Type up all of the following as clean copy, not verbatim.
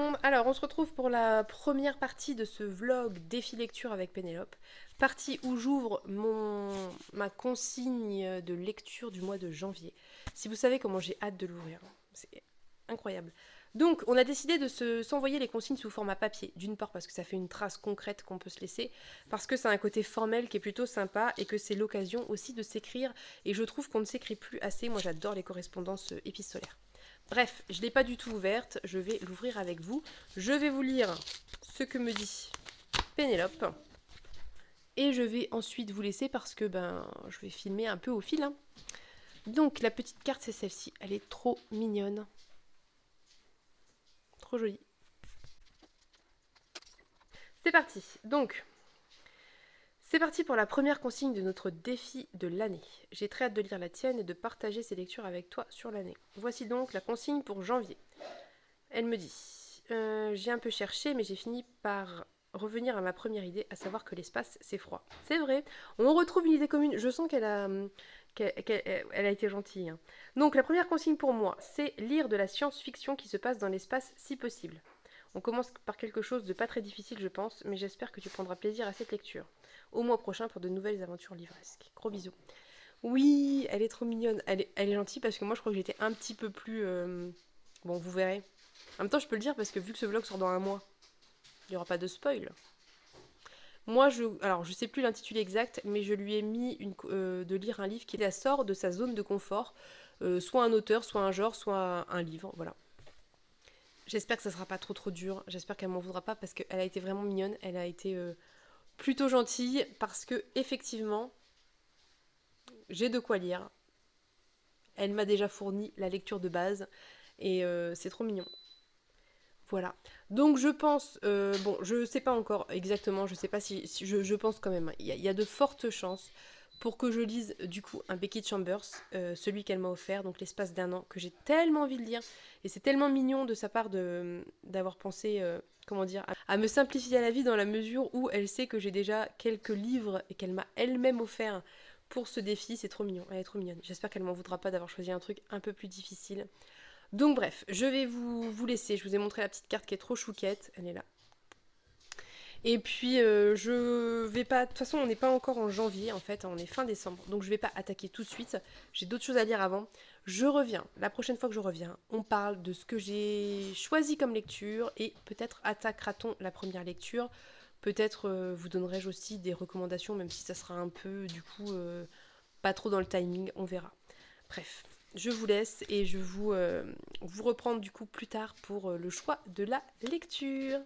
monde. Alors, on se retrouve pour la première partie de ce vlog défi lecture avec Pénélope. Partie où j'ouvre ma consigne de lecture du mois de janvier. Si vous savez comment j'ai hâte de l'ouvrir, c'est incroyable. Donc, on a décidé de s'envoyer les consignes sous format papier. D'une part parce que ça fait une trace concrète qu'on peut se laisser, parce que c'est un côté formel qui est plutôt sympa et que c'est l'occasion aussi de s'écrire. Et je trouve qu'on ne s'écrit plus assez. Moi, j'adore les correspondances épistolaires. Bref, je ne l'ai pas du tout ouverte, je vais l'ouvrir avec vous. Je vais vous lire ce que me dit Pénélope. Et je vais ensuite vous laisser parce que je vais filmer un peu au fil. Hein. Donc la petite carte c'est celle-ci, elle est trop mignonne. Trop jolie. C'est parti. Donc, c'est parti pour la première consigne de notre défi de l'année. J'ai très hâte de lire la tienne et de partager ces lectures avec toi sur l'année. Voici donc la consigne pour janvier. Elle me dit j'ai un peu cherché, mais j'ai fini par revenir à ma première idée, à savoir que l'espace, c'est froid. C'est vrai, on retrouve une idée commune. Je sens qu'elle a été gentille. Hein. Donc, la première consigne pour moi, c'est lire de la science-fiction qui se passe dans l'espace si possible. On commence par quelque chose de pas très difficile, je pense, mais j'espère que tu prendras plaisir à cette lecture. Au mois prochain pour de nouvelles aventures livresques. Gros bisous. Oui, elle est trop mignonne. Elle est gentille parce que moi, je crois que j'étais un petit peu plus... Bon, vous verrez. En même temps, je peux le dire parce que vu que ce vlog sort dans un mois, il n'y aura pas de spoil. Moi, alors je sais plus l'intitulé exact, mais je lui ai mis de lire un livre qui la sort de sa zone de confort, soit un auteur, soit un genre, soit un livre, voilà. J'espère que ça sera pas trop dur, j'espère qu'elle m'en voudra pas parce qu'elle a été vraiment mignonne, elle a été plutôt gentille parce que effectivement, j'ai de quoi lire. Elle m'a déjà fourni la lecture de base et c'est trop mignon. Voilà. Donc je pense, bon, je sais pas encore exactement, je sais pas si je pense quand même, il y a de fortes chances pour que je lise du coup un Becky Chambers, celui qu'elle m'a offert, donc l'espace d'un an, que j'ai tellement envie de lire, et c'est tellement mignon de sa part d'avoir pensé, comment dire, à me simplifier la vie dans la mesure où elle sait que j'ai déjà quelques livres et qu'elle m'a elle-même offert pour ce défi, c'est trop mignon, elle est trop mignonne. J'espère qu'elle m'en voudra pas d'avoir choisi un truc un peu plus difficile. Donc bref, je vais vous laisser. Je vous ai montré la petite carte qui est trop chouquette. Elle est là. Et puis je vais pas... De toute façon, on n'est pas encore en janvier en fait, on est fin décembre. Donc je vais pas attaquer tout de suite. J'ai d'autres choses à lire avant. Je reviens. La prochaine fois que je reviens, on parle de ce que j'ai choisi comme lecture et peut-être attaquera-t-on la première lecture. Peut-être vous donnerai-je aussi des recommandations, même si ça sera un peu du coup pas trop dans le timing. On verra. Bref, je vous laisse et je vous reprends du coup plus tard pour le choix de la lecture.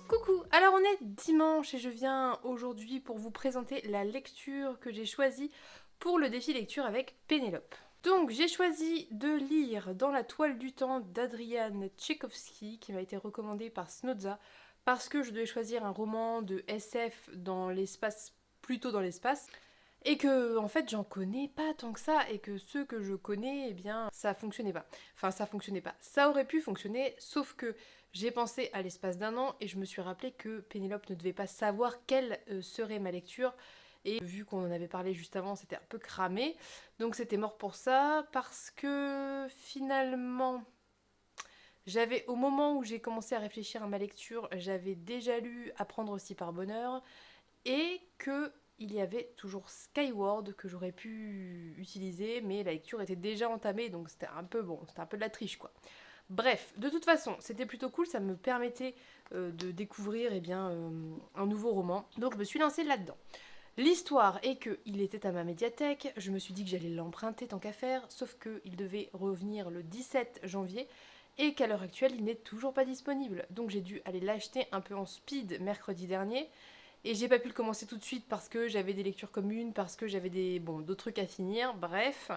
Coucou, alors on est dimanche et je viens aujourd'hui pour vous présenter la lecture que j'ai choisie pour le défi lecture avec Pénélope. Donc j'ai choisi de lire Dans la toile du temps d'Adrian Tchaïkovski qui m'a été recommandé par Snodza parce que je devais choisir un roman de SF dans l'espace, plutôt dans l'espace. Et que en fait j'en connais pas tant que ça et que ceux que je connais, eh bien ça fonctionnait pas. Enfin ça fonctionnait pas. Ça aurait pu fonctionner sauf que j'ai pensé à l'espace d'un an et je me suis rappelé que Pénélope ne devait pas savoir quelle serait ma lecture. Et vu qu'on en avait parlé juste avant, c'était un peu cramé. Donc c'était mort pour ça parce que finalement... J'avais, au moment où j'ai commencé à réfléchir à ma lecture, j'avais déjà lu Apprendre aussi par bonheur et que il y avait toujours Skyward que j'aurais pu utiliser, mais la lecture était déjà entamée, donc c'était un peu bon, c'était un peu de la triche quoi. Bref, de toute façon, c'était plutôt cool, ça me permettait de découvrir un nouveau roman, donc je me suis lancée là-dedans. L'histoire est qu'il était à ma médiathèque, je me suis dit que j'allais l'emprunter tant qu'à faire, sauf qu'il devait revenir le 17 janvier et qu'à l'heure actuelle il n'est toujours pas disponible. Donc j'ai dû aller l'acheter un peu en speed mercredi dernier et j'ai pas pu le commencer tout de suite parce que j'avais des lectures communes, parce que j'avais d'autres trucs à finir, bref.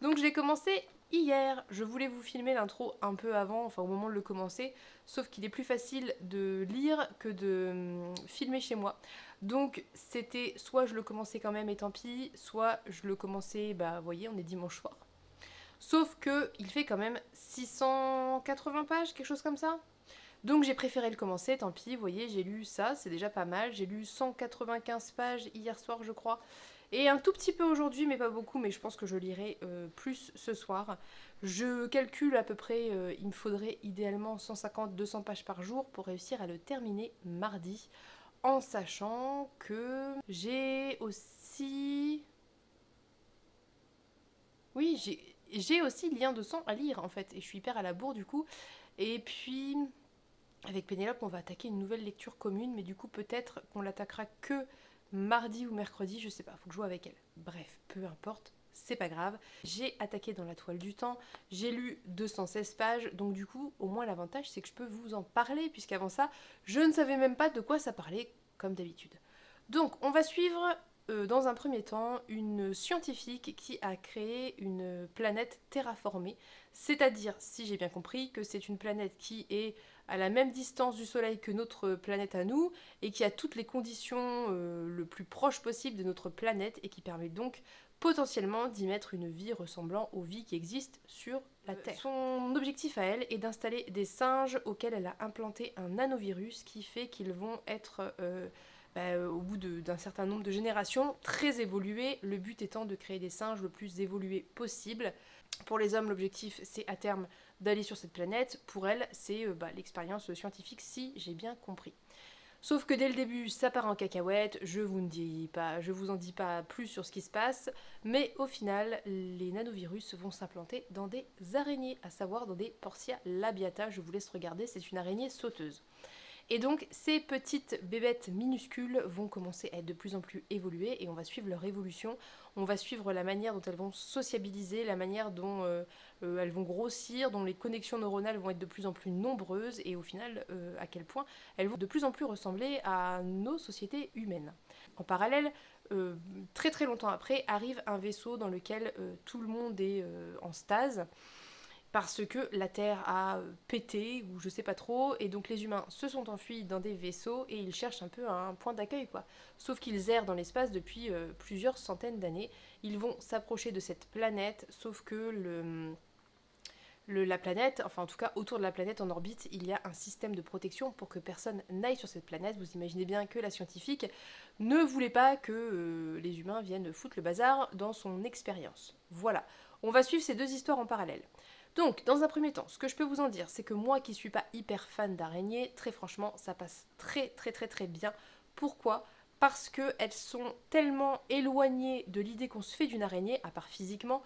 Donc je l'ai commencé hier. Je voulais vous filmer l'intro un peu avant, enfin au moment de le commencer, sauf qu'il est plus facile de lire que de filmer chez moi. Donc c'était soit je le commençais quand même et tant pis, soit je le commençais, vous voyez, on est dimanche soir. Sauf que il fait quand même 680 pages, quelque chose comme ça. Donc j'ai préféré le commencer, tant pis, vous voyez, j'ai lu ça, c'est déjà pas mal. J'ai lu 195 pages hier soir, je crois. Et un tout petit peu aujourd'hui, mais pas beaucoup, mais je pense que je lirai plus ce soir. Je calcule à peu près, il me faudrait idéalement 150-200 pages par jour pour réussir à le terminer mardi. En sachant que j'ai aussi... Oui, j'ai aussi Lien de sang à lire en fait, et je suis hyper à la bourre du coup. Et puis, avec Pénélope, on va attaquer une nouvelle lecture commune, mais du coup, peut-être qu'on l'attaquera que mardi ou mercredi, je sais pas, faut que je joue avec elle. Bref, peu importe, c'est pas grave. J'ai attaqué dans la toile du temps, j'ai lu 216 pages, donc du coup, au moins l'avantage, c'est que je peux vous en parler, puisqu'avant ça, je ne savais même pas de quoi ça parlait, comme d'habitude. Donc, on va suivre dans un premier temps une scientifique qui a créé une planète terraformée, c'est-à-dire, si j'ai bien compris, que c'est une planète qui est à la même distance du Soleil que notre planète à nous et qui a toutes les conditions le plus proches possible de notre planète et qui permet donc potentiellement d'y mettre une vie ressemblant aux vies qui existent sur la Terre. Son objectif à elle est d'installer des singes auxquels elle a implanté un nanovirus qui fait qu'ils vont être au bout d'un certain nombre de générations, très évolués, le but étant de créer des singes le plus évolués possible. Pour les hommes, l'objectif, c'est à terme d'aller sur cette planète. Pour elle, c'est l'expérience scientifique, si j'ai bien compris. Sauf que dès le début, ça part en cacahuète, je vous en dis pas plus sur ce qui se passe, mais au final, les nanovirus vont s'implanter dans des araignées, à savoir dans des Portia labiata. Je vous laisse regarder, c'est une araignée sauteuse. Et donc ces petites bébêtes minuscules vont commencer à être de plus en plus évoluées et on va suivre leur évolution, on va suivre la manière dont elles vont sociabiliser, la manière dont elles vont grossir, dont les connexions neuronales vont être de plus en plus nombreuses et au final à quel point elles vont de plus en plus ressembler à nos sociétés humaines. En parallèle, très très longtemps après, arrive un vaisseau dans lequel tout le monde est en stase, parce que la Terre a pété, ou je sais pas trop, et donc les humains se sont enfuis dans des vaisseaux et ils cherchent un peu un point d'accueil, quoi. Sauf qu'ils errent dans l'espace depuis plusieurs centaines d'années. Ils vont s'approcher de cette planète, sauf que la planète, enfin en tout cas autour de la planète en orbite, il y a un système de protection pour que personne n'aille sur cette planète. Vous imaginez bien que la scientifique ne voulait pas que les humains viennent foutre le bazar dans son expérience. Voilà, on va suivre ces deux histoires en parallèle. Donc, dans un premier temps, ce que je peux vous en dire, c'est que moi qui suis pas hyper fan d'araignées, très franchement, ça passe très très très très bien. Pourquoi ? Parce qu'elles sont tellement éloignées de l'idée qu'on se fait d'une araignée, à part physiquement,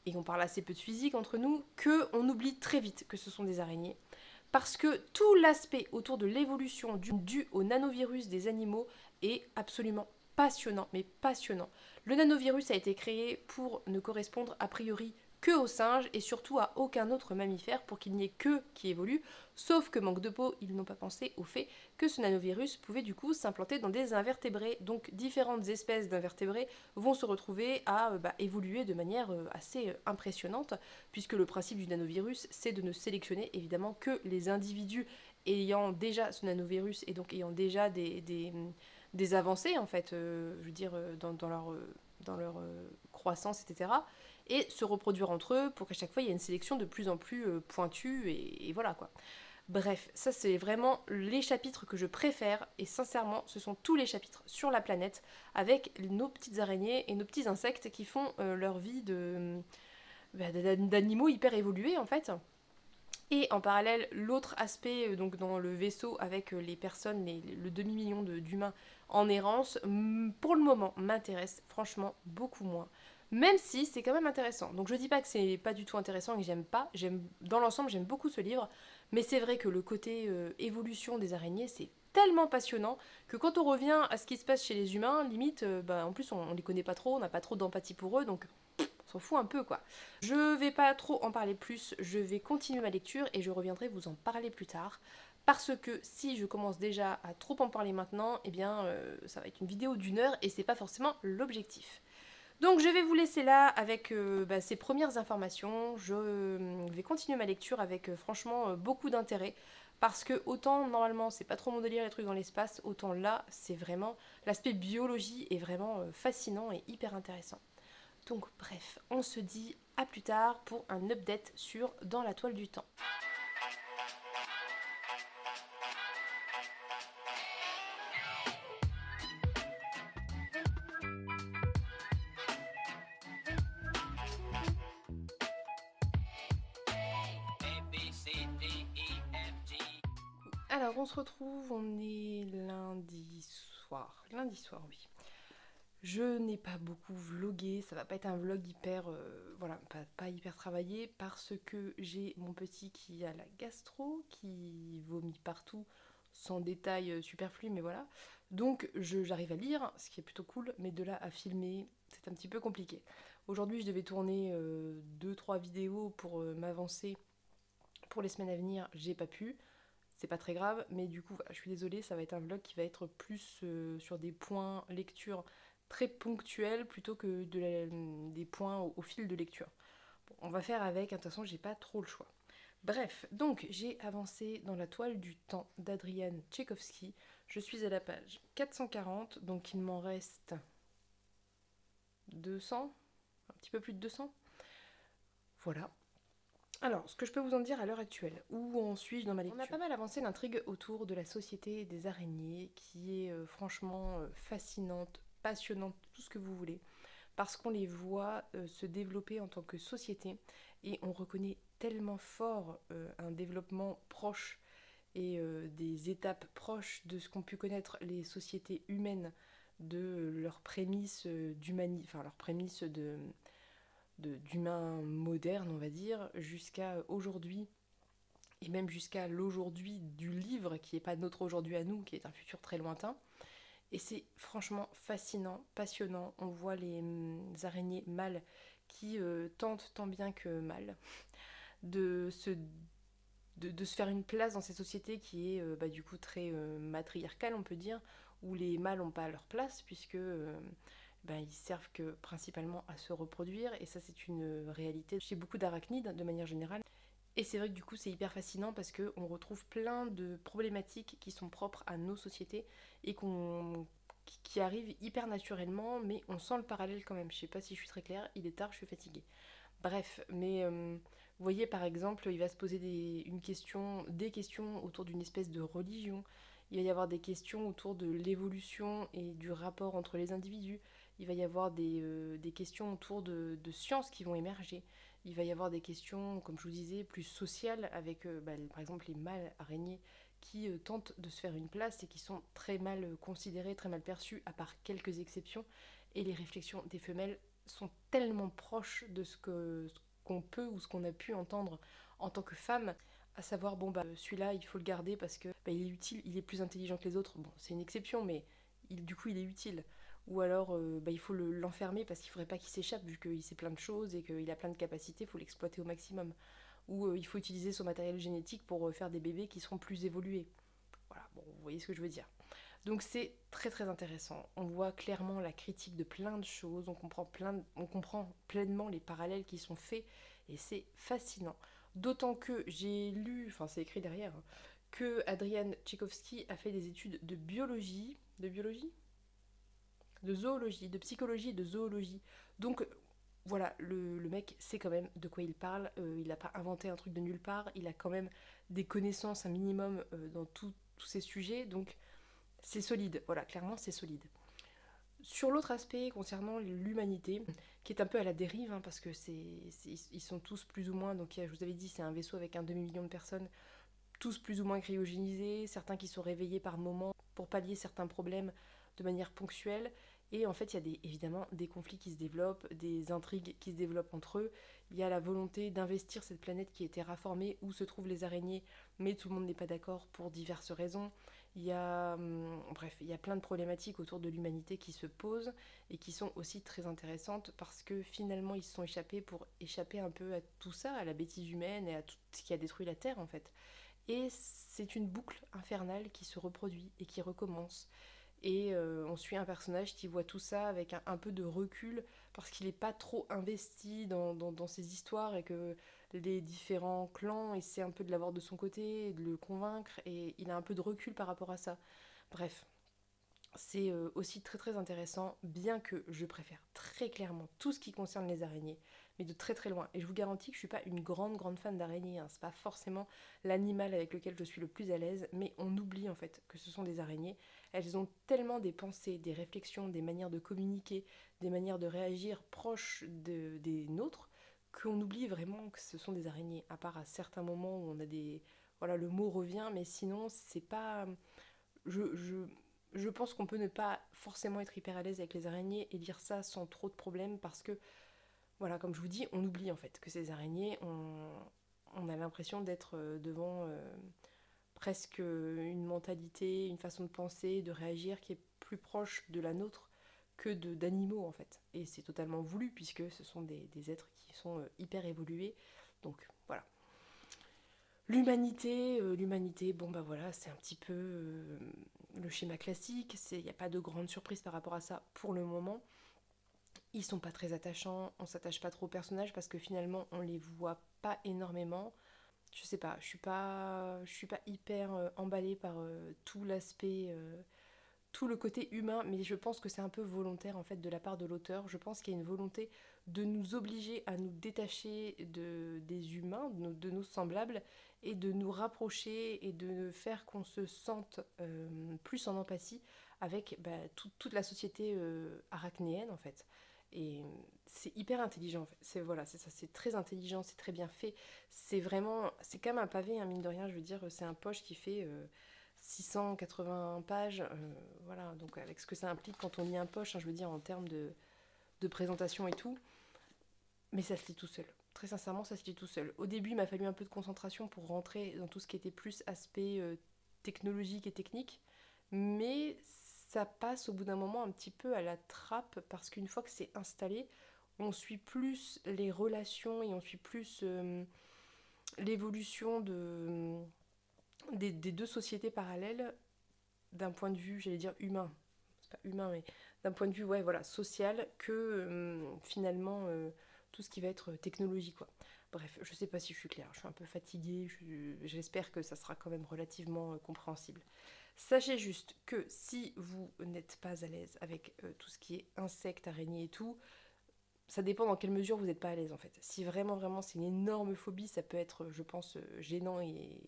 et on parle assez peu de physique entre nous, qu'on oublie très vite que ce sont des araignées. Parce que tout l'aspect autour de l'évolution due au nanovirus des animaux est absolument passionnant, mais passionnant. Le nanovirus a été créé pour ne correspondre a priori que aux singes et surtout à aucun autre mammifère pour qu'il n'y ait que qui évolue, sauf que manque de peau, ils n'ont pas pensé au fait que ce nanovirus pouvait du coup s'implanter dans des invertébrés. Donc différentes espèces d'invertébrés vont se retrouver à évoluer de manière assez impressionnante, puisque le principe du nanovirus, c'est de ne sélectionner évidemment que les individus ayant déjà ce nanovirus et donc ayant déjà des avancées en fait, je veux dire, dans leur croissance, etc. Et se reproduire entre eux pour qu'à chaque fois il y ait une sélection de plus en plus pointue et voilà quoi. Bref, ça c'est vraiment les chapitres que je préfère et sincèrement ce sont tous les chapitres sur la planète avec nos petites araignées et nos petits insectes qui font leur vie d'animaux hyper évolués en fait. Et en parallèle, l'autre aspect, donc dans le vaisseau avec les personnes, le demi-million d'humains en errance, pour le moment, m'intéresse franchement beaucoup moins. Même si c'est quand même intéressant. Donc je dis pas que c'est pas du tout intéressant et que j'aime pas. Dans l'ensemble, j'aime beaucoup ce livre. Mais c'est vrai que le côté évolution des araignées, c'est tellement passionnant que quand on revient à ce qui se passe chez les humains, limite, en plus on les connaît pas trop, on n'a pas trop d'empathie pour eux, donc on s'en fout un peu quoi. Je vais pas trop en parler plus, je vais continuer ma lecture et je reviendrai vous en parler plus tard. Parce que si je commence déjà à trop en parler maintenant, eh bien ça va être une vidéo d'1 heure et c'est pas forcément l'objectif. Donc je vais vous laisser là avec ces premières informations. Je vais continuer ma lecture avec franchement beaucoup d'intérêt. Parce que autant normalement c'est pas trop mon délire les trucs dans l'espace, autant là c'est vraiment l'aspect biologie est vraiment fascinant et hyper intéressant. Donc bref, on se dit à plus tard pour un update sur Dans la toile du temps. Alors on se retrouve, on est lundi soir. Lundi soir, oui. Je n'ai pas beaucoup vlogué, ça va pas être un vlog hyper, pas hyper travaillé parce que j'ai mon petit qui a la gastro, qui vomit partout, sans détails superflus, mais voilà. Donc j'arrive à lire, ce qui est plutôt cool, mais de là à filmer, c'est un petit peu compliqué. Aujourd'hui, je devais tourner 2-3 vidéos pour m'avancer pour les semaines à venir, j'ai pas pu. C'est pas très grave, mais du coup, voilà, je suis désolée, ça va être un vlog qui va être plus sur des points lecture très ponctuels plutôt que des points au fil de lecture. Bon, on va faire avec, de toute façon, j'ai pas trop le choix. Bref, donc j'ai avancé dans la toile du temps d'Adrian Tchaïkovski. Je suis à la page 440, donc il m'en reste 200, un petit peu plus de 200. Voilà. Alors, ce que je peux vous en dire à l'heure actuelle, où en suis-je dans ma lecture? On a pas mal avancé l'intrigue autour de la société des araignées, qui est franchement fascinante, passionnante, tout ce que vous voulez, parce qu'on les voit se développer en tant que société, et on reconnaît tellement fort un développement proche et des étapes proches de ce qu'ont pu connaître les sociétés humaines, de leurs prémices leurs prémices d'humains modernes, on va dire, jusqu'à aujourd'hui, et même jusqu'à l'aujourd'hui du livre, qui n'est pas notre aujourd'hui à nous, qui est un futur très lointain. Et c'est franchement fascinant, passionnant. On voit les araignées mâles qui tentent tant bien que mal de se faire une place dans cette société qui est du coup très matriarcale, on peut dire, où les mâles n'ont pas leur place, puisque ils servent que principalement à se reproduire, et ça c'est une réalité chez beaucoup d'arachnides de manière générale. Et c'est vrai que du coup c'est hyper fascinant parce qu'on retrouve plein de problématiques qui sont propres à nos sociétés et qui arrivent hyper naturellement, mais on sent le parallèle quand même. Je sais pas si je suis très claire, il est tard, je suis fatiguée. Bref, mais vous voyez par exemple, il va se poser des questions autour d'une espèce de religion. Il va y avoir des questions autour de l'évolution et du rapport entre les individus. Il va y avoir des questions autour de sciences qui vont émerger. Il va y avoir des questions, comme je vous disais, plus sociales avec par exemple les mâles araignées qui tentent de se faire une place et qui sont très mal considérés, très mal perçus, à part quelques exceptions. Et les réflexions des femelles sont tellement proches de ce qu'on peut ou ce qu'on a pu entendre en tant que femme, à savoir celui-là il faut le garder parce que il est utile, il est plus intelligent que les autres. Bon, c'est une exception, mais du coup il est utile. Ou alors il faut l'enfermer parce qu'il ne faudrait pas qu'il s'échappe vu qu'il sait plein de choses et qu'il a plein de capacités, il faut l'exploiter au maximum. Ou il faut utiliser son matériel génétique pour faire des bébés qui seront plus évolués. Voilà, bon, vous voyez ce que je veux dire. Donc c'est très très intéressant. On voit clairement la critique de plein de choses, on comprend pleinement les parallèles qui sont faits et c'est fascinant. D'autant que j'ai lu, enfin c'est écrit derrière, que Adrian Tchaïkovski a fait des études de biologie, de zoologie, de psychologie et de zoologie. Donc voilà, le mec sait quand même de quoi il parle, il n'a pas inventé un truc de nulle part, il a quand même des connaissances un minimum dans tous ces sujets, donc c'est solide, voilà, clairement c'est solide. Sur l'autre aspect concernant l'humanité, qui est un peu à la dérive, hein, parce que ils sont tous plus ou moins, donc je vous avais dit, c'est un vaisseau avec un demi-million de personnes, tous plus ou moins cryogénisés, certains qui sont réveillés par moments pour pallier certains problèmes de manière ponctuelle. Et en fait, il y a évidemment des conflits qui se développent, des intrigues qui se développent entre eux. Il y a la volonté d'investir cette planète qui est terraformée où se trouvent les araignées, mais tout le monde n'est pas d'accord pour diverses raisons. Bref, il y a plein de problématiques autour de l'humanité qui se posent et qui sont aussi très intéressantes parce que finalement ils se sont échappés pour échapper un peu à tout ça, à la bêtise humaine et à tout ce qui a détruit la Terre en fait. Et c'est une boucle infernale qui se reproduit et qui recommence. Et on suit un personnage qui voit tout ça avec un peu de recul parce qu'il n'est pas trop investi dans ces histoires et que les différents clans essaient un peu de l'avoir de son côté et de le convaincre et il a un peu de recul par rapport à ça. Bref, c'est aussi très très intéressant, bien que je préfère très clairement tout ce qui concerne les araignées, mais de très très loin. Et je vous garantis que je suis pas une grande fan d'araignées, hein. C'est pas forcément l'animal avec lequel je suis le plus à l'aise, mais on oublie en fait que ce sont des araignées. Elles ont tellement des pensées, des réflexions, des manières de communiquer, des manières de réagir proches des nôtres, qu'on oublie vraiment que ce sont des araignées, à part à certains moments où on a des... Voilà, le mot revient, mais sinon, c'est pas... Je, je, je pense qu'on peut ne pas forcément être hyper à l'aise avec les araignées et lire ça sans trop de problèmes parce que, voilà, comme je vous dis, on oublie en fait que ces araignées, on a l'impression d'être devant presque une mentalité, une façon de penser, de réagir qui est plus proche de la nôtre que d'animaux en fait. Et c'est totalement voulu puisque ce sont des êtres qui sont hyper évolués. Donc voilà. L'humanité, bon bah voilà, c'est un petit peu le schéma classique, il n'y a pas de grande surprise par rapport à ça pour le moment. Ils sont pas très attachants, on s'attache pas trop aux personnages parce que finalement on les voit pas énormément. Je sais pas, je suis pas hyper emballée par tout l'aspect tout le côté humain, mais je pense que c'est un peu volontaire en fait de la part de l'auteur. Je pense qu'il y a une volonté de nous obliger à nous détacher des humains, de nos semblables, et de nous rapprocher et de faire qu'on se sente plus en empathie avec toute la société arachnéenne en fait. Et c'est hyper intelligent en fait. C'est voilà, c'est ça, c'est très intelligent, c'est très bien fait. C'est vraiment, c'est quand même un pavé, hein, mine de rien. Je veux dire, c'est un poche qui fait 680 pages, voilà, donc avec ce que ça implique quand on lit un poche, hein, je veux dire en termes de présentation et tout, mais ça se lit tout seul. Très sincèrement, ça se lit tout seul. Au début, il m'a fallu un peu de concentration pour rentrer dans tout ce qui était plus aspect technologique et technique, mais ça passe au bout d'un moment un petit peu à la trappe parce qu'une fois que c'est installé, on suit plus les relations et on suit plus l'évolution des deux sociétés parallèles d'un point de vue, j'allais dire humain, c'est pas humain, mais d'un point de vue, ouais, voilà, social, que finalement tout ce qui va être technologie, quoi. Bref, je sais pas si je suis claire, je suis un peu fatiguée, j'espère que ça sera quand même relativement compréhensible. Sachez juste que si vous n'êtes pas à l'aise avec tout ce qui est insectes, araignées et tout, ça dépend dans quelle mesure vous n'êtes pas à l'aise en fait. Si vraiment c'est une énorme phobie, ça peut être, je pense, gênant et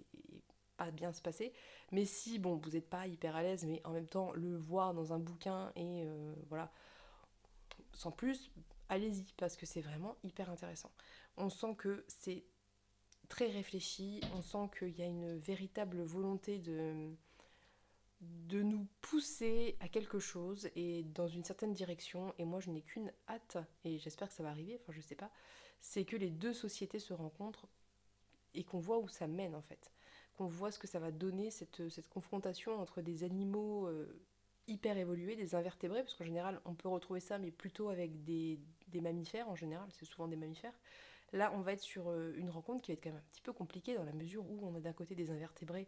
pas bien se passer. Mais si, bon, vous n'êtes pas hyper à l'aise, mais en même temps, le voir dans un bouquin et voilà, sans plus, allez-y, parce que c'est vraiment hyper intéressant. On sent que c'est très réfléchi, on sent qu'il y a une véritable volonté de nous pousser à quelque chose et dans une certaine direction. Et moi, je n'ai qu'une hâte, et j'espère que ça va arriver, enfin je sais pas, c'est que les deux sociétés se rencontrent et qu'on voit où ça mène en fait. Qu'on voit ce que ça va donner, cette confrontation entre des animaux hyper évolués, des invertébrés, parce qu'en général on peut retrouver ça, mais plutôt avec des mammifères en général, c'est souvent des mammifères. Là, on va être sur une rencontre qui va être quand même un petit peu compliquée dans la mesure où on a d'un côté des invertébrés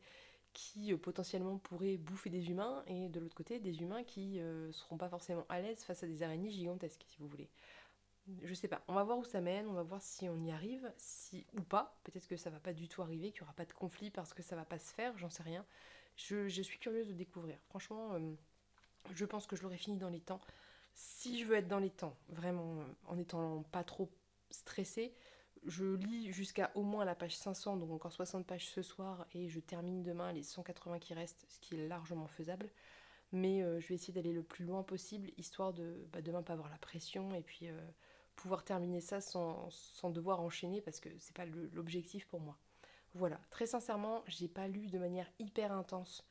qui potentiellement pourraient bouffer des humains et de l'autre côté des humains qui seront pas forcément à l'aise face à des araignées gigantesques, si vous voulez. Je sais pas, on va voir où ça mène, on va voir si on y arrive, si ou pas. Peut-être que ça va pas du tout arriver, qu'il y aura pas de conflit parce que ça va pas se faire, j'en sais rien. Je suis curieuse de découvrir. Franchement, je pense que je l'aurai fini dans les temps. Si je veux être dans les temps, vraiment, en étant pas trop stressée, je lis jusqu'à au moins la page 500, donc encore 60 pages ce soir, et je termine demain les 180 qui restent, ce qui est largement faisable. Mais je vais essayer d'aller le plus loin possible, histoire de demain pas avoir la pression, et puis pouvoir terminer ça sans devoir enchaîner, parce que c'est pas l'objectif pour moi. Voilà, très sincèrement, j'ai pas lu de manière hyper intense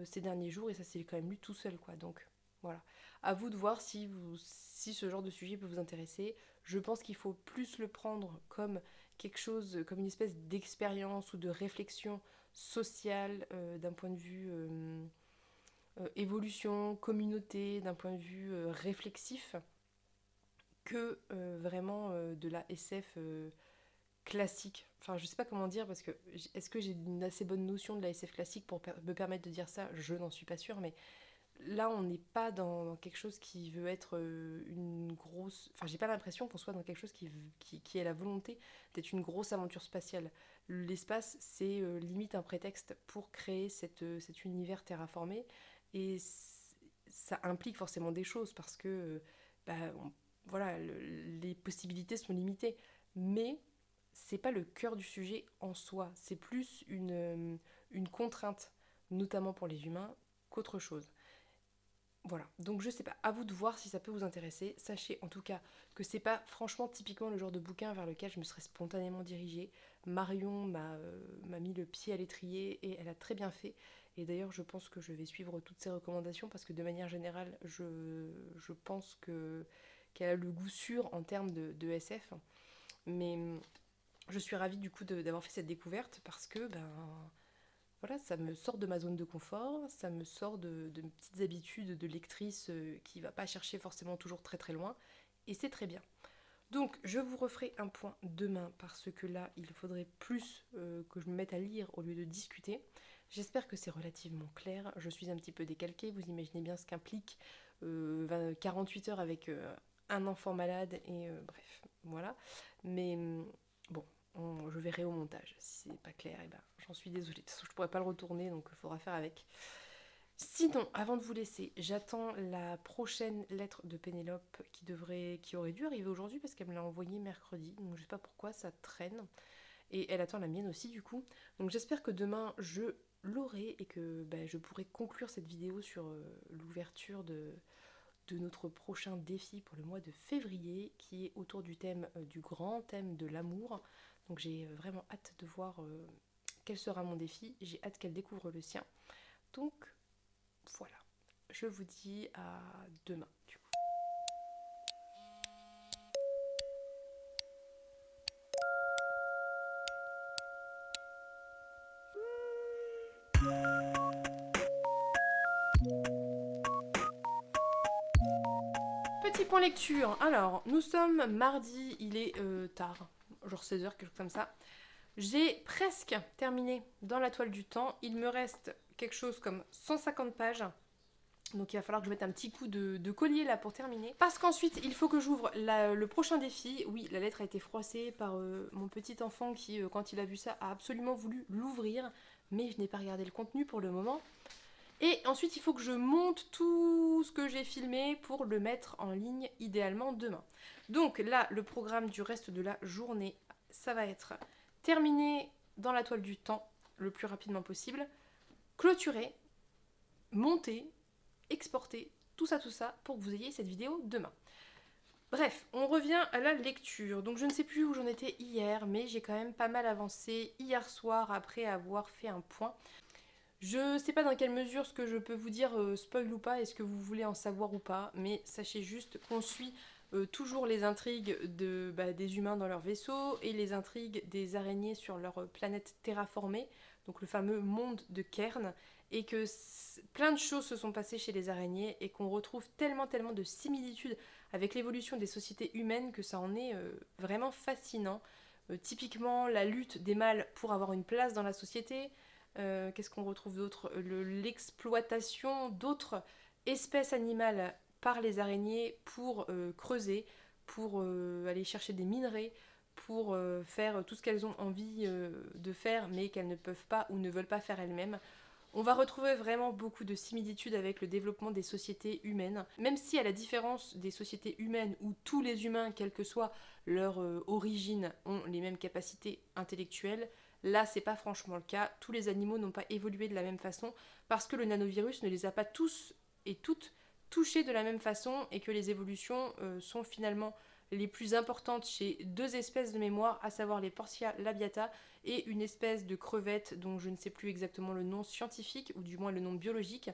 ces derniers jours, et ça s'est quand même lu tout seul, quoi. Donc voilà, à vous de voir si ce genre de sujet peut vous intéresser. Je pense qu'il faut plus le prendre comme quelque chose, comme une espèce d'expérience ou de réflexion social, d'un point de vue évolution, communauté, d'un point de vue réflexif, que vraiment de la SF classique. Enfin, je sais pas comment dire, parce que est-ce que j'ai une assez bonne notion de la SF classique pour me permettre de dire ça? Je n'en suis pas sûre, mais là, on n'est pas dans quelque chose qui veut être une grosse... Enfin, j'ai pas l'impression qu'on soit dans quelque chose qui ait la volonté d'être une grosse aventure spatiale. L'espace, c'est limite un prétexte pour créer cet univers terraformé. Et ça implique forcément des choses, parce que bah, voilà, les possibilités sont limitées. Mais c'est pas le cœur du sujet en soi. C'est plus une contrainte, notamment pour les humains, qu'autre chose. Voilà, donc je sais pas, à vous de voir si ça peut vous intéresser. Sachez en tout cas que c'est pas franchement typiquement le genre de bouquin vers lequel je me serais spontanément dirigée. Marion m'a mis le pied à l'étrier et elle a très bien fait. Et d'ailleurs, je pense que je vais suivre toutes ses recommandations, parce que de manière générale, je pense qu'elle a le goût sûr en termes de SF. Mais je suis ravie du coup d'avoir fait cette découverte, parce que voilà, ça me sort de ma zone de confort, ça me sort de mes petites habitudes de lectrice qui va pas chercher forcément toujours très très loin, et c'est très bien. Donc je vous referai un point demain, parce que là il faudrait plus que je me mette à lire au lieu de discuter. J'espère que c'est relativement clair, je suis un petit peu décalquée, vous imaginez bien ce qu'implique 48 heures avec un enfant malade, et bref, voilà. Mais bon, je verrai au montage. Si c'est pas clair, et ben, j'en suis désolée. De toute façon, je pourrais pas le retourner, donc il faudra faire avec. Sinon, avant de vous laisser, j'attends la prochaine lettre de Pénélope qui aurait dû arriver aujourd'hui, parce qu'elle me l'a envoyée mercredi. Donc je sais pas pourquoi ça traîne. Et elle attend la mienne aussi du coup. Donc j'espère que demain je l'aurai, et que je pourrai conclure cette vidéo sur l'ouverture de notre prochain défi pour le mois de février, qui est autour du thème du grand thème de l'amour. Donc j'ai vraiment hâte de voir quel sera mon défi, j'ai hâte qu'elle découvre le sien. Donc voilà, je vous dis à demain du coup. Petit point lecture, alors nous sommes mardi, il est tard, genre 16h, quelque chose comme ça. J'ai presque terminé Dans la toile du temps, il me reste quelque chose comme 150 pages. Donc il va falloir que je mette un petit coup de collier là pour terminer. Parce qu'ensuite, il faut que j'ouvre le prochain défi. Oui, la lettre a été froissée par mon petit enfant qui, quand il a vu ça, a absolument voulu l'ouvrir. Mais je n'ai pas regardé le contenu pour le moment. Et ensuite, il faut que je monte tout ce que j'ai filmé pour le mettre en ligne, idéalement demain. Donc là, le programme du reste de la journée, ça va être terminer Dans la toile du temps le plus rapidement possible, clôturer, monter, exporter, tout ça, pour que vous ayez cette vidéo demain. Bref, on revient à la lecture. Donc je ne sais plus où j'en étais hier, mais j'ai quand même pas mal avancé hier soir après avoir fait un point. Je sais pas dans quelle mesure ce que je peux vous dire spoil ou pas, est-ce que vous voulez en savoir ou pas, mais sachez juste qu'on suit toujours les intrigues des humains dans leur vaisseau, et les intrigues des araignées sur leur planète terraformée, donc le fameux monde de Kern, et que plein de choses se sont passées chez les araignées, et qu'on retrouve tellement de similitudes avec l'évolution des sociétés humaines, que ça en est vraiment fascinant. Typiquement la lutte des mâles pour avoir une place dans la société. Qu'est-ce qu'on retrouve d'autre? L'exploitation d'autres espèces animales par les araignées pour creuser, pour aller chercher des minerais, pour faire tout ce qu'elles ont envie de faire, mais qu'elles ne peuvent pas ou ne veulent pas faire elles-mêmes. On va retrouver vraiment beaucoup de similitudes avec le développement des sociétés humaines, même si à la différence des sociétés humaines où tous les humains, quelle que soit leur origine, ont les mêmes capacités intellectuelles, là c'est pas franchement le cas. Tous les animaux n'ont pas évolué de la même façon, parce que le nanovirus ne les a pas tous et toutes touchés de la même façon, et que les évolutions sont finalement les plus importantes chez deux espèces de mémoire, à savoir les Portia labiata et une espèce de crevette dont je ne sais plus exactement le nom scientifique, ou du moins le nom biologique,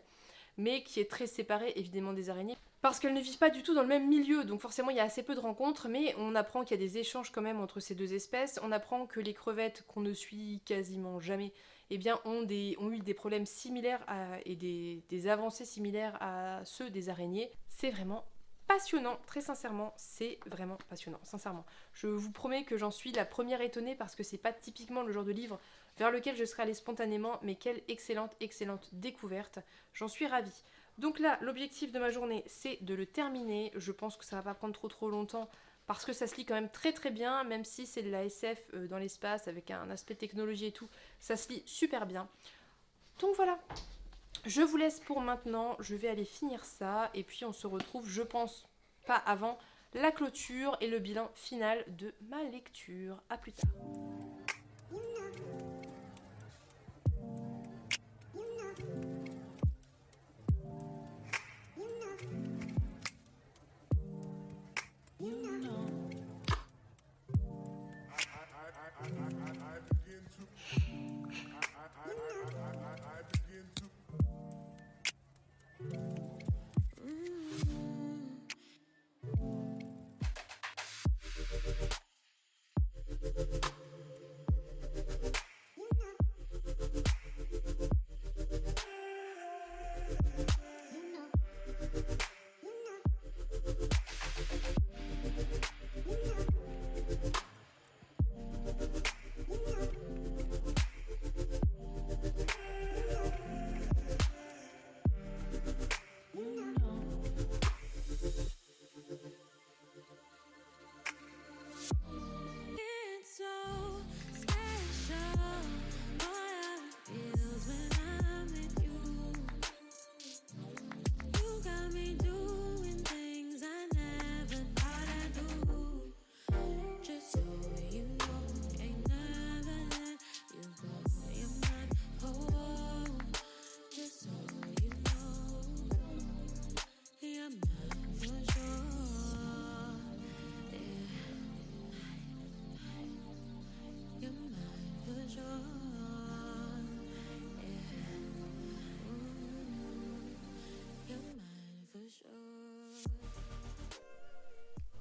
mais qui est très séparée évidemment des araignées, parce qu'elles ne vivent pas du tout dans le même milieu, donc forcément il y a assez peu de rencontres, mais on apprend qu'il y a des échanges quand même entre ces deux espèces. On apprend que les crevettes, qu'on ne suit quasiment jamais, eh bien, ont eu des problèmes similaires et des avancées similaires à ceux des araignées. C'est vraiment passionnant, très sincèrement, c'est vraiment passionnant, sincèrement. Je vous promets que j'en suis la première étonnée parce que c'est pas typiquement le genre de livre vers lequel je serais allée spontanément, mais quelle excellente, excellente découverte. J'en suis ravie. Donc là, l'objectif de ma journée, c'est de le terminer. Je pense que ça va pas prendre trop longtemps parce que ça se lit quand même très très bien, même si c'est de la SF dans l'espace avec un aspect technologie et tout, ça se lit super bien. Donc voilà, je vous laisse pour maintenant, je vais aller finir ça et puis on se retrouve, je pense, pas avant la clôture et le bilan final de ma lecture. A plus tard.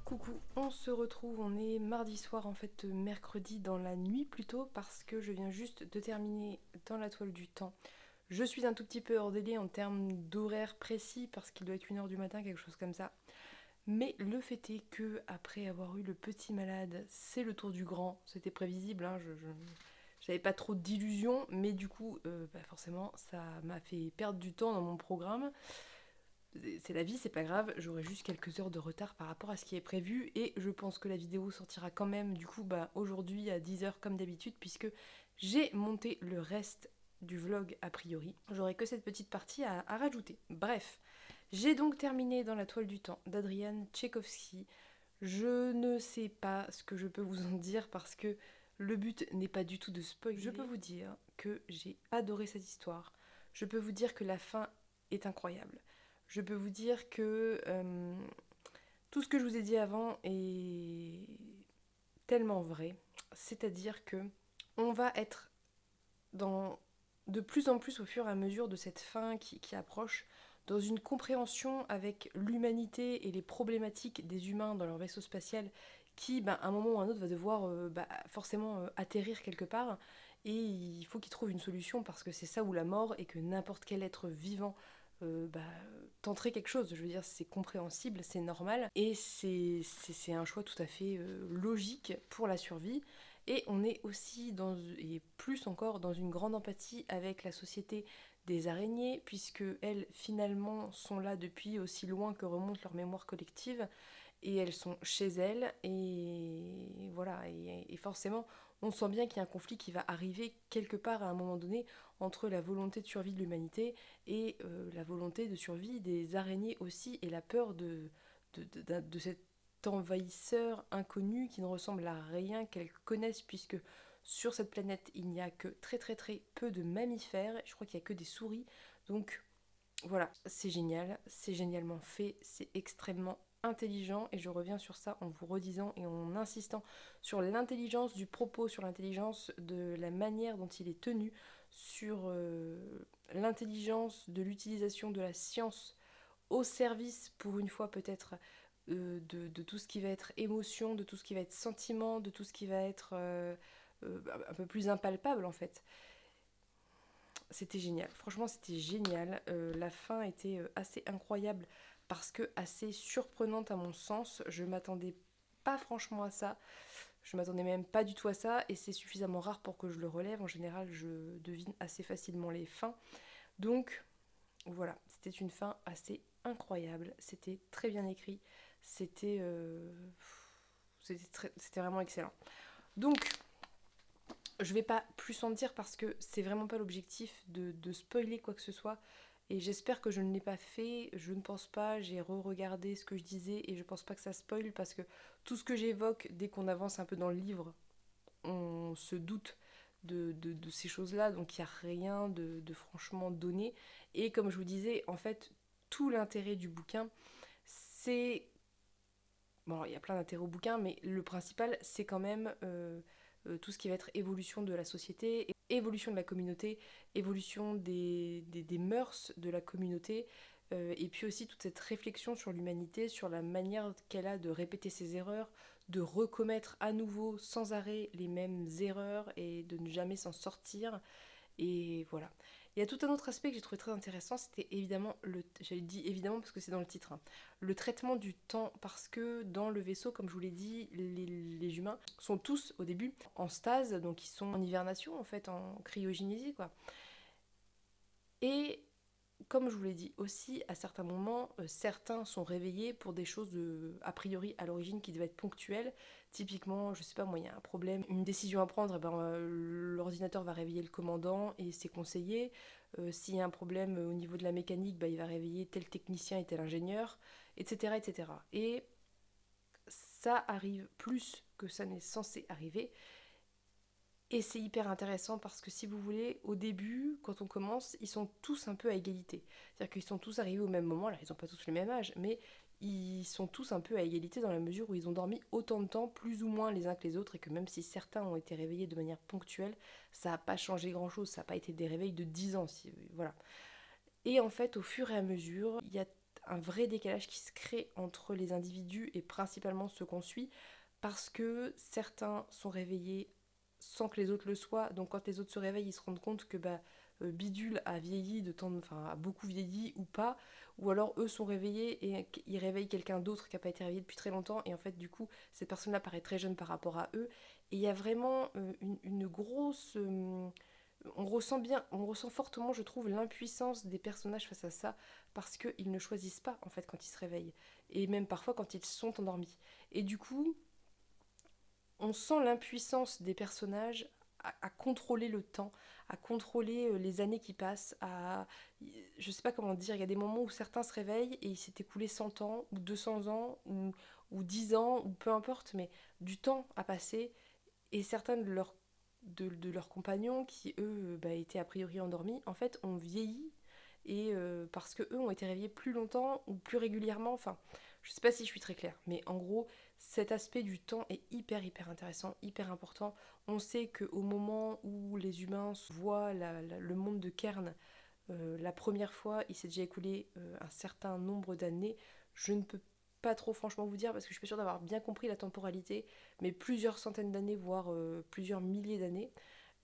Coucou, on se retrouve, on est mardi soir, en fait mercredi dans la nuit plutôt, parce que je viens juste de terminer dans la toile du temps. Je suis un tout petit peu hors délai en termes d'horaire précis, parce qu'il doit être 1h du matin, quelque chose comme ça. Mais le fait est que, après avoir eu le petit malade, c'est le tour du grand, c'était prévisible, hein, j'avais pas trop d'illusions, mais du coup, forcément, ça m'a fait perdre du temps dans mon programme. C'est la vie, c'est pas grave, j'aurai juste quelques heures de retard par rapport à ce qui est prévu et je pense que la vidéo sortira quand même du coup aujourd'hui à 10h comme d'habitude puisque j'ai monté le reste du vlog a priori. J'aurai que cette petite partie à rajouter. Bref, j'ai donc terminé dans la toile du temps d'Adrian Tchaïkovski. Je ne sais pas ce que je peux vous en dire parce que le but n'est pas du tout de spoiler. Je peux vous dire que j'ai adoré cette histoire. Je peux vous dire que la fin est incroyable. Je peux vous dire que tout ce que je vous ai dit avant est tellement vrai. C'est-à-dire que on va être de plus en plus au fur et à mesure de cette fin qui approche, dans une compréhension avec l'humanité et les problématiques des humains dans leur vaisseau spatial qui, à un moment ou à un autre, va devoir forcément atterrir quelque part. Et il faut qu'ils trouvent une solution parce que c'est ça ou la mort et que n'importe quel être vivant tenterait quelque chose. Je veux dire, c'est compréhensible, c'est normal et c'est un choix tout à fait logique pour la survie. Et on est aussi, et plus encore, dans une grande empathie avec la société des araignées, puisque elles, finalement, sont là depuis aussi loin que remonte leur mémoire collective, et elles sont chez elles, et voilà, et forcément, on sent bien qu'il y a un conflit qui va arriver quelque part à un moment donné entre la volonté de survie de l'humanité et la volonté de survie des araignées aussi, et la peur de cet envahisseur inconnu qui ne ressemble à rien qu'elles connaissent, puisque sur cette planète il n'y a que très peu de mammifères, je crois qu'il n'y a que des souris, donc voilà, c'est génial, c'est génialement fait, c'est extrêmement intelligent, et je reviens sur ça en vous redisant et en insistant sur l'intelligence du propos, sur l'intelligence de la manière dont il est tenu, sur l'intelligence de l'utilisation de la science au service, pour une fois peut-être, de tout ce qui va être émotion, de tout ce qui va être sentiment, de tout ce qui va être un peu plus impalpable en fait. C'était génial, franchement c'était génial. La fin était assez incroyable parce que assez surprenante à mon sens. Je m'attendais pas franchement à ça. Je m'attendais même pas du tout à ça et c'est suffisamment rare pour que je le relève. En général, je devine assez facilement les fins. Donc voilà, c'était une fin assez incroyable. C'était très bien écrit. C'était c'était vraiment excellent. Donc je vais pas plus en dire parce que c'est vraiment pas l'objectif de spoiler quoi que ce soit. Et j'espère que je ne l'ai pas fait. Je ne pense pas. J'ai re-regardé ce que je disais et je pense pas que ça spoil parce que tout ce que j'évoque dès qu'on avance un peu dans le livre, on se doute de ces choses-là. Donc il n'y a rien de franchement donné. Et comme je vous disais, en fait, tout l'intérêt du bouquin, c'est bon, il y a plein d'intérêts au bouquin, mais le principal, c'est quand même tout ce qui va être évolution de la société, évolution de la communauté, évolution des mœurs de la communauté, et puis aussi toute cette réflexion sur l'humanité, sur la manière qu'elle a de répéter ses erreurs, de recommettre à nouveau sans arrêt les mêmes erreurs et de ne jamais s'en sortir. Et voilà. Il y a tout un autre aspect que j'ai trouvé très intéressant, c'était évidemment, j'avais dit évidemment parce que c'est dans le titre, hein, le traitement du temps, parce que dans le vaisseau, comme je vous l'ai dit, les humains sont tous au début en stase, donc ils sont en hibernation en fait, en cryogénésie quoi. Et comme je vous l'ai dit aussi, à certains moments, certains sont réveillés pour des choses a priori à l'origine qui devaient être ponctuelles. Typiquement, je sais pas moi, il y a un problème, une décision à prendre, et ben, l'ordinateur va réveiller le commandant et ses conseillers. S'il y a un problème au niveau de la mécanique, bah, il va réveiller tel technicien et tel ingénieur, etc. etc. Et ça arrive plus que ça n'est censé arriver. Et c'est hyper intéressant parce que si vous voulez, au début, quand on commence, ils sont tous un peu à égalité. C'est-à-dire qu'ils sont tous arrivés au même moment, là ils n'ont pas tous le même âge, mais ils sont tous un peu à égalité dans la mesure où ils ont dormi autant de temps, plus ou moins les uns que les autres, et que même si certains ont été réveillés de manière ponctuelle, ça n'a pas changé grand-chose, ça n'a pas été des réveils de 10 ans. Voilà. Et en fait, au fur et à mesure, il y a un vrai décalage qui se crée entre les individus et principalement ceux qu'on suit, parce que certains sont réveillés sans que les autres le soient. Donc quand les autres se réveillent, ils se rendent compte que Bidule a vieilli enfin a beaucoup vieilli ou pas, ou alors eux sont réveillés et ils réveillent quelqu'un d'autre qui n'a pas été réveillé depuis très longtemps, et en fait du coup cette personne-là paraît très jeune par rapport à eux. Et il y a vraiment une grosse on ressent fortement, je trouve, l'impuissance des personnages face à ça, parce qu'ils ne choisissent pas, en fait, quand ils se réveillent, et même parfois quand ils sont endormis. Et du coup, on sent l'impuissance des personnages à contrôler le temps, à contrôler les années qui passent, je sais pas comment dire, il y a des moments où certains se réveillent et il s'est écoulé 100 ans, ou 200 ans, ou 10 ans, ou peu importe, mais du temps a passé, et certains de leurs compagnons qui, eux, étaient a priori endormis, en fait, ont vieilli et parce que eux ont été réveillés plus longtemps ou plus régulièrement. Enfin, je sais pas si je suis très claire, mais en gros, cet aspect du temps est hyper intéressant, hyper important. On sait qu'au moment où les humains voient le monde de Kern la première fois, il s'est déjà écoulé un certain nombre d'années. Je ne peux pas trop franchement vous dire parce que je suis pas sûre d'avoir bien compris la temporalité, mais plusieurs centaines d'années, voire plusieurs milliers d'années.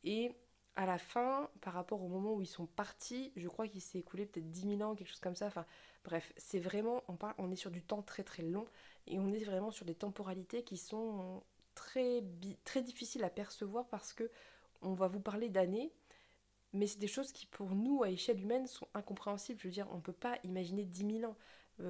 Et à la fin, par rapport au moment où ils sont partis, je crois qu'il s'est écoulé peut-être 10 000 ans, quelque chose comme ça. Enfin, bref, c'est vraiment, on est sur du temps très long et on est vraiment sur des temporalités qui sont très difficiles à percevoir parce que on va vous parler d'années, mais c'est des choses qui, pour nous, à échelle humaine, sont incompréhensibles. Je veux dire, on ne peut pas imaginer 10 000 ans.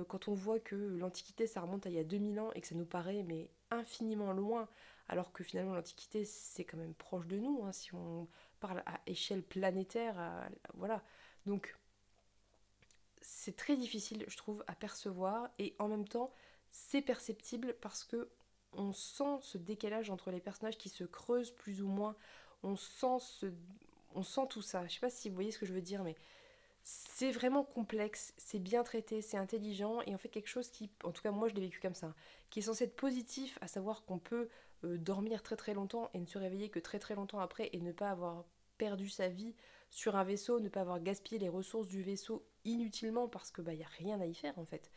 Quand on voit que l'Antiquité, ça remonte à il y a 2000 ans et que ça nous paraît mais infiniment loin, alors que finalement l'Antiquité, c'est quand même proche de nous, hein, si on parle à échelle planétaire, voilà. Donc, c'est très difficile, je trouve, à percevoir, et en même temps, c'est perceptible parce que on sent ce décalage entre les personnages qui se creusent plus ou moins. On sent on sent tout ça. Je sais pas si vous voyez ce que je veux dire, mais c'est vraiment complexe, c'est bien traité, c'est intelligent, et en fait quelque chose qui, en tout cas moi je l'ai vécu comme ça, qui est censé être positif, à savoir qu'on peut dormir très longtemps et ne se réveiller que très longtemps après et ne pas avoir perdu sa vie sur un vaisseau, ne pas avoir gaspillé les ressources du vaisseau inutilement parce que y a rien à y faire en fait.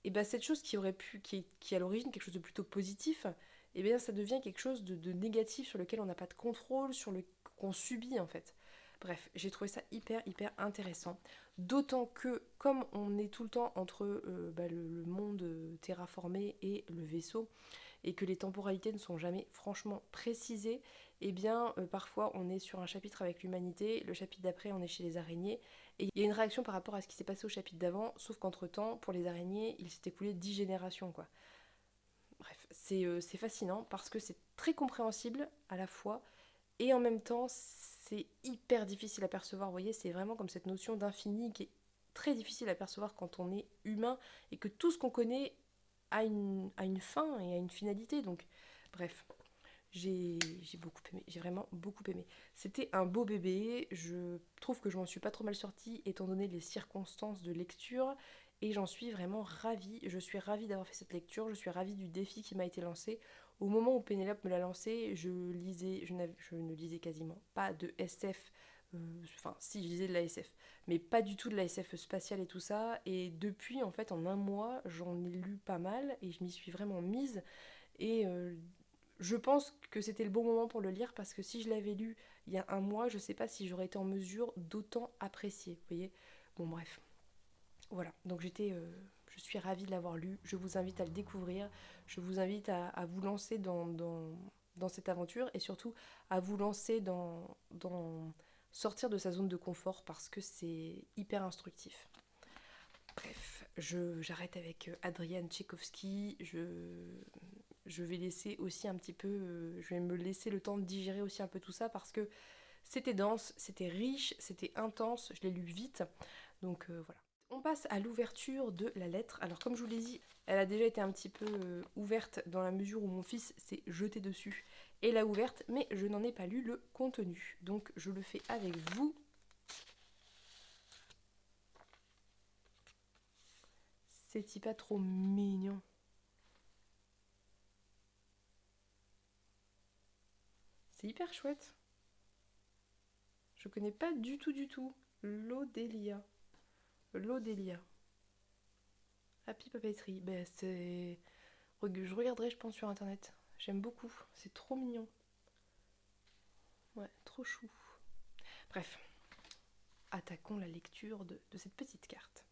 Et cette chose qui aurait pu, qui est à l'origine quelque chose de plutôt positif, et bien ça devient quelque chose de négatif sur lequel on n'a pas de contrôle, qu'on subit en fait. Bref, j'ai trouvé ça hyper intéressant. D'autant que comme on est tout le temps entre le monde terraformé et le vaisseau, et que les temporalités ne sont jamais franchement précisées, eh bien parfois on est sur un chapitre avec l'humanité, le chapitre d'après on est chez les araignées, et il y a une réaction par rapport à ce qui s'est passé au chapitre d'avant, sauf qu'entre temps, pour les araignées, il s'est écoulé 10 générations quoi. Bref, c'est fascinant parce que c'est très compréhensible à la fois, et en même temps c'est hyper difficile à percevoir, vous voyez, c'est vraiment comme cette notion d'infini qui est très difficile à percevoir quand on est humain, et que tout ce qu'on connaît a une fin et a une finalité, donc bref. J'ai beaucoup aimé, j'ai vraiment beaucoup aimé. C'était un beau bébé, je trouve que je m'en suis pas trop mal sortie étant donné les circonstances de lecture, et j'en suis vraiment ravie. Je suis ravie d'avoir fait cette lecture, je suis ravie du défi qui m'a été lancé. Au moment où Pénélope me l'a lancé, je ne lisais quasiment pas de SF, enfin si je lisais de la SF, mais pas du tout de la SF spatiale et tout ça, et depuis en fait en un mois j'en ai lu pas mal et je m'y suis vraiment mise, et je pense que c'était le bon moment pour le lire parce que si je l'avais lu il y a un mois, je sais pas si j'aurais été en mesure d'autant apprécier, vous voyez. Bon bref, voilà, donc je suis ravie de l'avoir lu, je vous invite à le découvrir, je vous invite à vous lancer dans cette aventure, et surtout à vous lancer dans sortir de sa zone de confort parce que c'est hyper instructif. Bref, j'arrête avec Adrian Tchaïkovski, je vais laisser aussi un petit peu, je vais me laisser le temps de digérer aussi un peu tout ça parce que c'était dense, c'était riche, c'était intense, je l'ai lu vite, donc voilà. On passe à l'ouverture de la lettre. Alors comme je vous l'ai dit, elle a déjà été un petit peu ouverte dans la mesure où mon fils s'est jeté dessus et l'a ouverte, mais je n'en ai pas lu le contenu. Donc je le fais avec vous. C'est-il pas trop mignon? C'est hyper chouette. Je connais pas du tout. L'Odélia. L'Odélia. Happy Papeterie. Ben c'est... Je regarderai, je pense, sur internet. J'aime beaucoup. C'est trop mignon. Ouais, trop chou. Bref, attaquons la lecture de cette petite carte.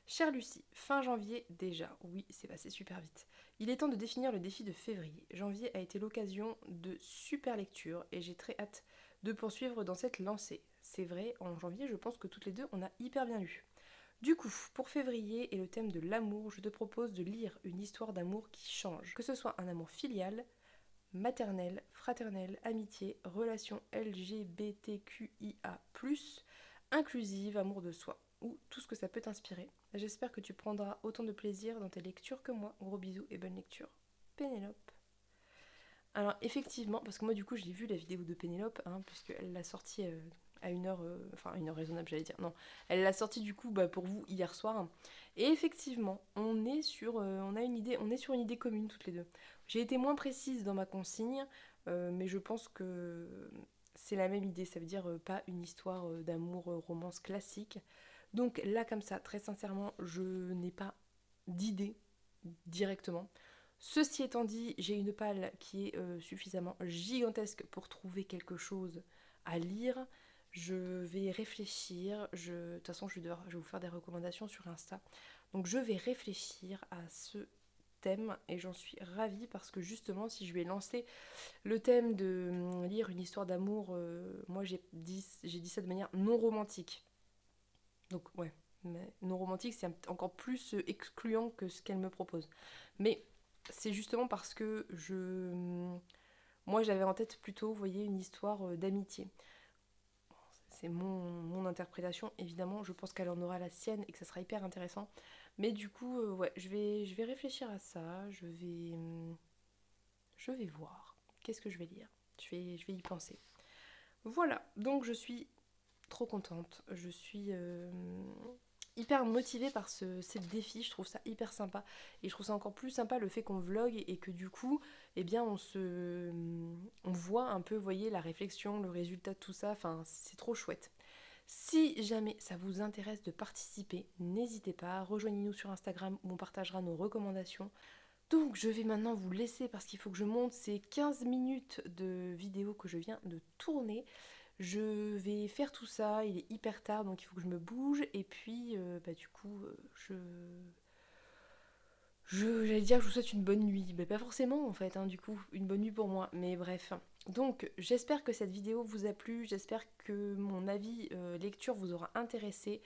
Chère Lucie, fin janvier déjà, oui, c'est passé super vite. Il est temps de définir le défi de février. Janvier a été l'occasion de super lectures et j'ai très hâte de poursuivre dans cette lancée. C'est vrai, en janvier, je pense que toutes les deux, on a hyper bien lu. Du coup, pour février et le thème de l'amour, je te propose de lire une histoire d'amour qui change. Que ce soit un amour filial, maternelle, fraternelle, amitié, relation LGBTQIA+, inclusive, amour de soi, ou tout ce que ça peut t'inspirer. J'espère que tu prendras autant de plaisir dans tes lectures que moi. Gros bisous et bonne lecture. Pénélope. Alors effectivement, parce que moi du coup j'ai vu la vidéo de Pénélope, hein, puisqu'elle l'a sortie à une heure, enfin une heure raisonnable j'allais dire, non, elle l'a sortie du coup pour vous hier soir, et effectivement on est sur, on a une idée, on est sur une idée commune toutes les deux. J'ai été moins précise dans ma consigne, mais je pense que c'est la même idée, ça veut dire pas une histoire d'amour romance classique. Donc là comme ça, très sincèrement, je n'ai pas d'idée directement. Ceci étant dit, j'ai une palle qui est suffisamment gigantesque pour trouver quelque chose à lire. Je vais réfléchir. De toute façon, je vais vous faire des recommandations sur Insta. Donc je vais réfléchir à ce thème et j'en suis ravie parce que justement, si je vais lancer le thème de lire une histoire d'amour, moi j'ai dit ça de manière non romantique. Donc ouais, mais non romantique, c'est encore plus excluant que ce qu'elle me propose. Mais c'est justement parce que moi j'avais en tête plutôt, vous voyez, une histoire d'amitié. C'est mon interprétation, évidemment, je pense qu'elle en aura la sienne et que ça sera hyper intéressant. Mais du coup, ouais, je vais réfléchir à ça, je vais voir. Qu'est-ce que je vais lire? Je vais y penser. Voilà, donc je suis trop contente. Je suis hyper motivée par ce défi, je trouve ça hyper sympa. Et je trouve ça encore plus sympa le fait qu'on vlog et que du coup, eh bien, on voit un peu, vous voyez, la réflexion, le résultat de tout ça. Enfin, c'est trop chouette. Si jamais ça vous intéresse de participer, n'hésitez pas, rejoignez-nous sur Instagram où on partagera nos recommandations. Donc je vais maintenant vous laisser parce qu'il faut que je monte ces 15 minutes de vidéo que je viens de tourner. Je vais faire tout ça, il est hyper tard donc il faut que je me bouge et puis du coup j'allais dire que je vous souhaite une bonne nuit, mais pas forcément en fait, hein, du coup, une bonne nuit pour moi, mais bref. Donc j'espère que cette vidéo vous a plu, j'espère que mon avis lecture vous aura intéressé.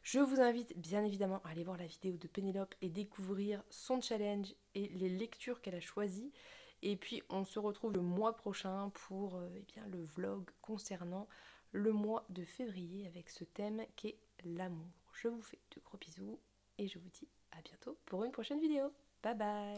Je vous invite bien évidemment à aller voir la vidéo de Pénélope et découvrir son challenge et les lectures qu'elle a choisies. Et puis on se retrouve le mois prochain pour le vlog concernant le mois de février avec ce thème qui est l'amour. Je vous fais de gros bisous et je vous dis à bientôt pour une prochaine vidéo. Bye bye!